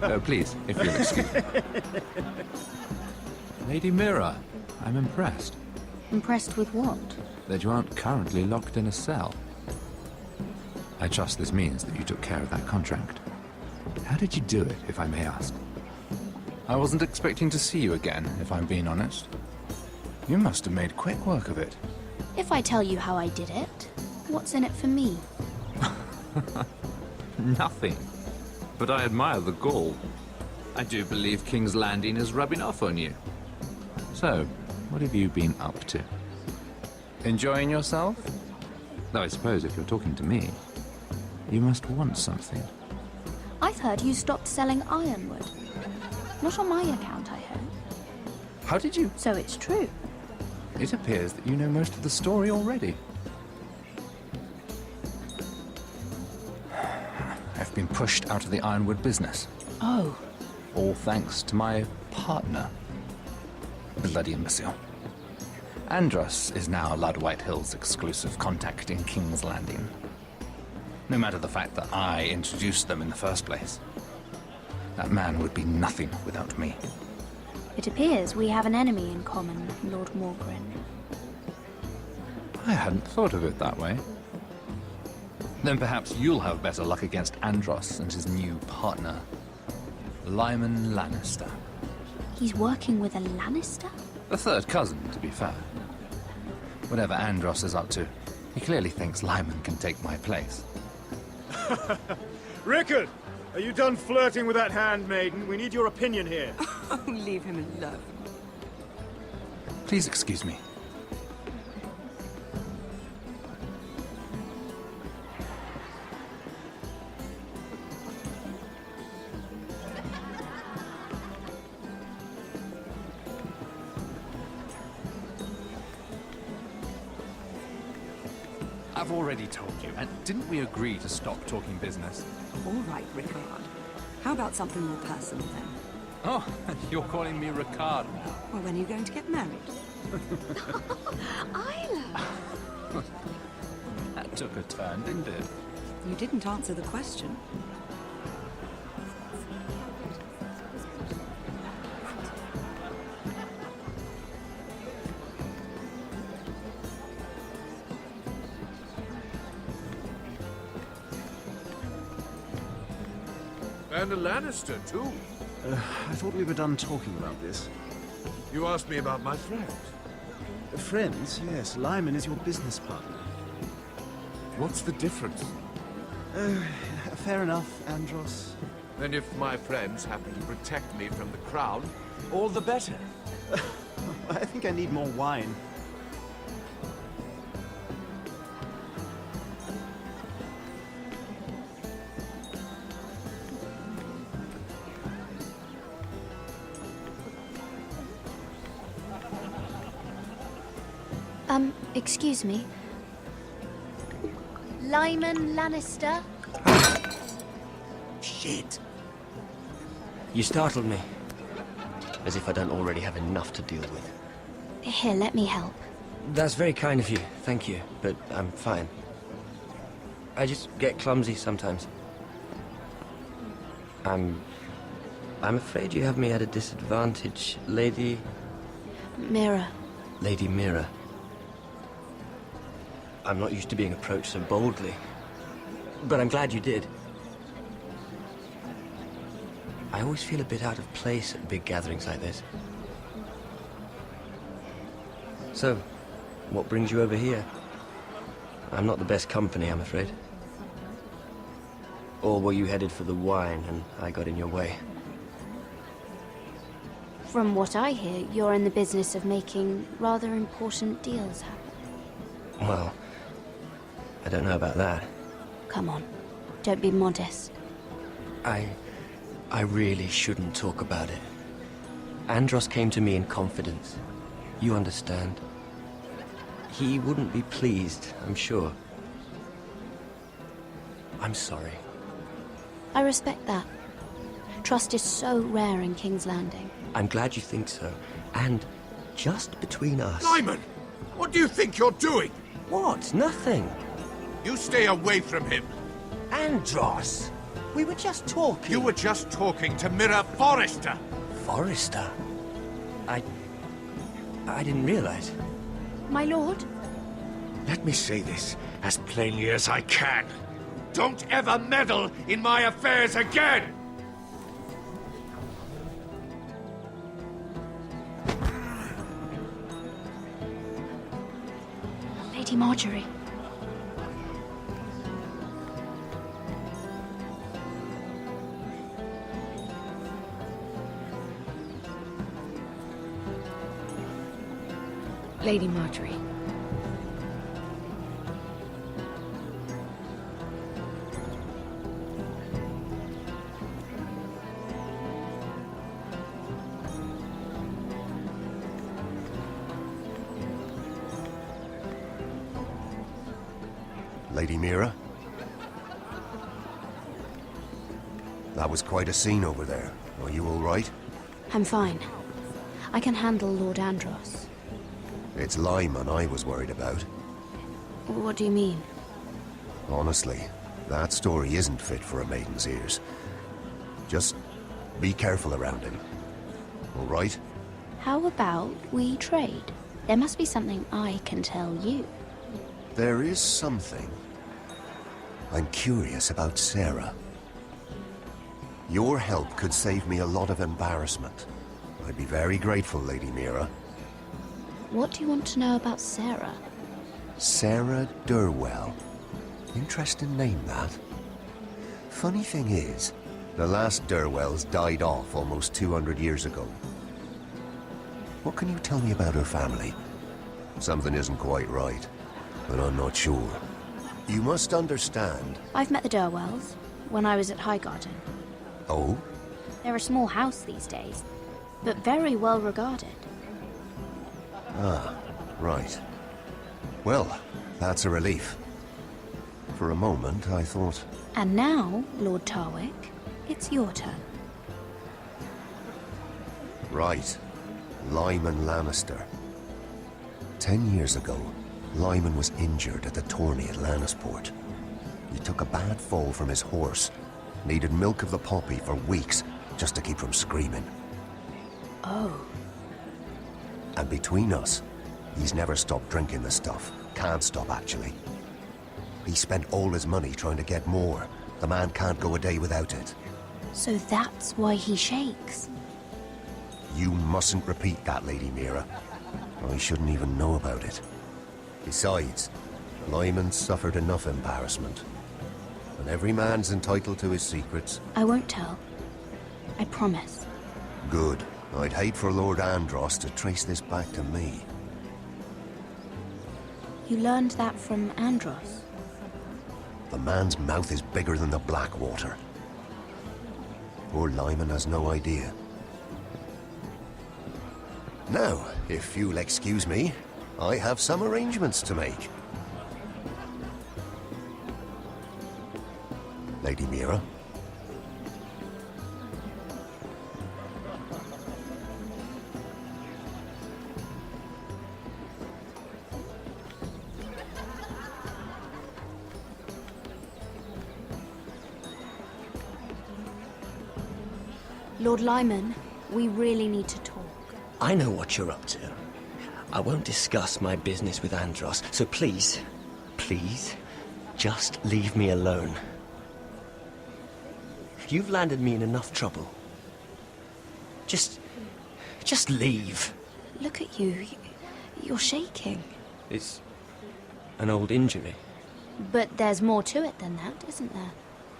Oh, please, if you'll excuse me. Lady Mira, I'm impressed. Impressed with what? That you aren't currently locked in a cell. I trust this means that you took care of that contract. How did you do it, if I may ask? I wasn't expecting to see you again, if I'm being honest. You must have made quick work of it. If I tell you how I did it, what's in it for me? Nothing. But I admire the gall. I do believe King's Landing is rubbing off on you. So, what have you been up to? Enjoying yourself? Though I suppose if you're talking to me, you must want something. I've heard you stopped selling ironwood. Not on my account, I hope. How did you? So it's true. It appears that you know most of the story already. I've been pushed out of the ironwood business. Oh. All thanks to my partner. Bloody imbecile. Andros is now Lud Whitehill's exclusive contact in King's Landing. No matter the fact that I introduced them in the first place. That man would be nothing without me. It appears we have an enemy in common, Lord Morgren. I hadn't thought of it that way. Then perhaps you'll have better luck against Andros and his new partner, Lyman Lannister. He's working with a Lannister? The third cousin, to be fair. Whatever Andros is up to, he clearly thinks Lyman can take my place. Rickard! Are you done flirting with that handmaiden? We need your opinion here. Oh, leave him alone. Please excuse me. I've already told you, and didn't we agree to stop talking business? All right, Rickard. How about something more personal then? Oh, you're calling me Ricard now. Well, when are you going to get married? Isla! That took a turn, didn't it? You didn't answer the question. And a Lannister, too. I thought we were done talking about this. You asked me about my friend. Friends? Yes, Lyman is your business partner. What's the difference? Fair enough, Andros. And if my friends happen to protect me from the crown, all the better. I think I need more wine. Excuse me. Lyman Lannister? Shit. You startled me. As if I don't already have enough to deal with. Here, let me help. That's very kind of you, thank you, but I'm fine. I just get clumsy sometimes. I'm afraid you have me at a disadvantage, Lady... Mira. Lady Mira. I'm not used to being approached so boldly, but I'm glad you did. I always feel a bit out of place at big gatherings like this. So, what brings you over here? I'm not the best company, I'm afraid. Or were you headed for the wine and I got in your way? From what I hear, you're in the business of making rather important deals happen. Well, I don't know about that. Come on, don't be modest. I really shouldn't talk about it. Andros came to me in confidence. You understand? He wouldn't be pleased, I'm sure. I'm sorry. I respect that. Trust is so rare in King's Landing. I'm glad you think so. And just between us... Lyman! What do you think you're doing? What? Nothing. You stay away from him. Andros! We were just talking. You were just talking to Mirror Forrester. Forrester? I didn't realize. My lord? Let me say this as plainly as I can. Don't ever meddle in my affairs again! Lady Marjorie. Lady Marjorie. Lady Mira? That was quite a scene over there. Are you all right? I'm fine. I can handle Lord Andros. It's Lyman I was worried about. What do you mean? Honestly, that story isn't fit for a maiden's ears. Just be careful around him. All right? How about we trade? There must be something I can tell you. There is something. I'm curious about Sarah. Your help could save me a lot of embarrassment. I'd be very grateful, Lady Mira. What do you want to know about Sarah? Sarah Durwell. Interesting name, that. Funny thing is, the last Durwells died off almost 200 years ago. What can you tell me about her family? Something isn't quite right, but I'm not sure. You must understand. I've met the Durwells when I was at Highgarden. Oh? They're a small house these days, but very well regarded. Ah, right. Well, that's a relief. For a moment, I thought... And now, Lord Tarwick, it's your turn. Right. Lyman Lannister. 10 years ago, Lyman was injured at the tourney at Lannisport. He took a bad fall from his horse. Needed milk of the poppy for weeks just to keep from screaming. Oh. And between us, he's never stopped drinking the stuff. Can't stop, actually. He spent all his money trying to get more. The man can't go a day without it. So that's why he shakes. You mustn't repeat that, Lady Mira. I shouldn't even know about it. Besides, Lyman suffered enough embarrassment. And every man's entitled to his secrets. I won't tell. I promise. Good. I'd hate for Lord Andros to trace this back to me. You learned that from Andros? The man's mouth is bigger than the Blackwater. Poor Lyman has no idea. Now, if you'll excuse me, I have some arrangements to make. Lady Mira? Lord Lyman, we really need to talk. I know what you're up to. I won't discuss my business with Andros, so please, please, just leave me alone. You've landed me in enough trouble. Just leave. Look at you. You're shaking. It's an old injury. But there's more to it than that, isn't there?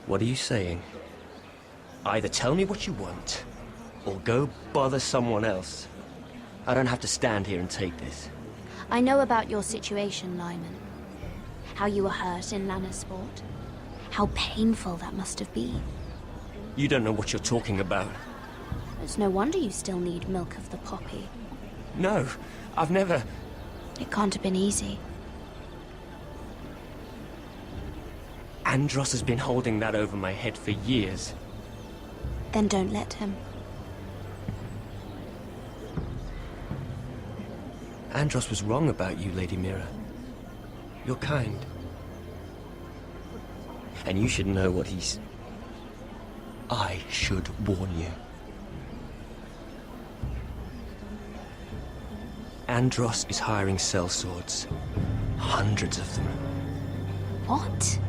What are you saying? Either tell me what you want, or go bother someone else. I don't have to stand here and take this. I know about your situation, Lyman. How you were hurt in Lannisport. How painful that must have been. You don't know what you're talking about. It's no wonder you still need milk of the poppy. No, I've never... It can't have been easy. Andros has been holding that over my head for years. Then don't let him. Andros was wrong about you, Lady Mira. You're kind. And you should know what he's I should warn you. Andros is hiring sellswords. Hundreds of them. What?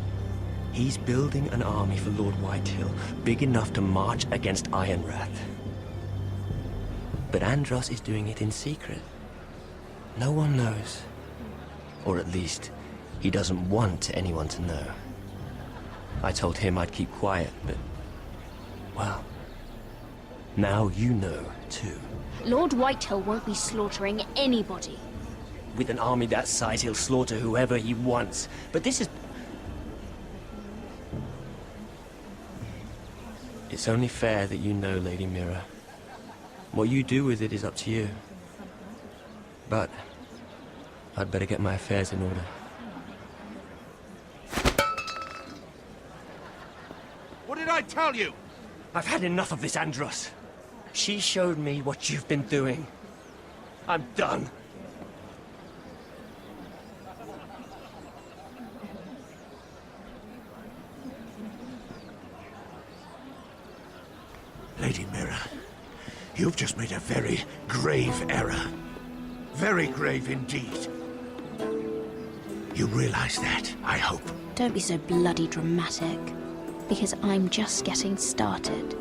He's building an army for Lord Whitehill, big enough to march against Ironrath. But Andros is doing it in secret. No one knows. Or at least, he doesn't want anyone to know. I told him I'd keep quiet, but... well... now you know, too. Lord Whitehill won't be slaughtering anybody. With an army that size, he'll slaughter whoever he wants. But this is... it's only fair that you know, Lady Mira. What you do with it is up to you. But... I'd better get my affairs in order. What did I tell you? I've had enough of this, Andros. She showed me what you've been doing. I'm done. Lady Mira, you've just made a very grave error. Very grave indeed. You realize that, I hope. Don't be so bloody dramatic. Because I'm just getting started.